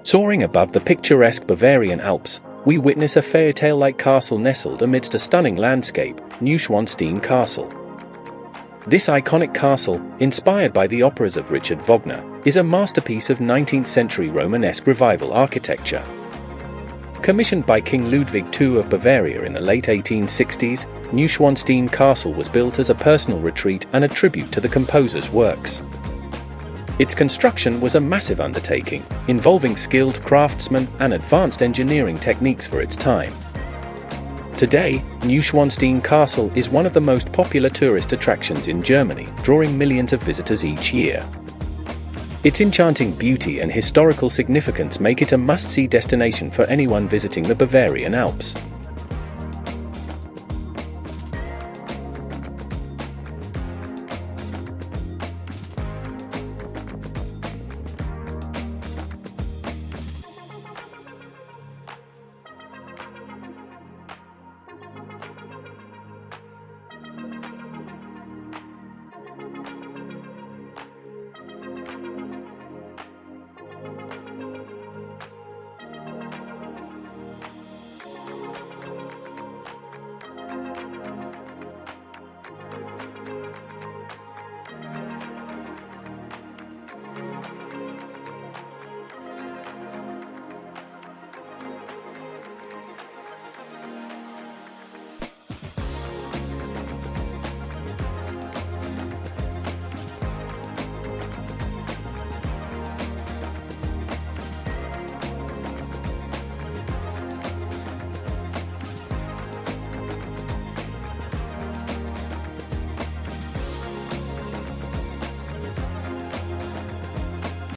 Soaring above the picturesque Bavarian Alps, we witness a fairytale-like castle nestled amidst a stunning landscape, Neuschwanstein Castle. This iconic castle, inspired by the operas of Richard Wagner, is a masterpiece of 19th-century Romanesque Revival architecture. Commissioned by King Ludwig II of Bavaria in the late 1860s, Neuschwanstein Castle was built as a personal retreat and a tribute to the composer's works. Its construction was a massive undertaking, involving skilled craftsmen and advanced engineering techniques for its time. Today, Neuschwanstein Castle is one of the most popular tourist attractions in Germany, drawing millions of visitors each year. Its enchanting beauty and historical significance make it a must-see destination for anyone visiting the Bavarian Alps.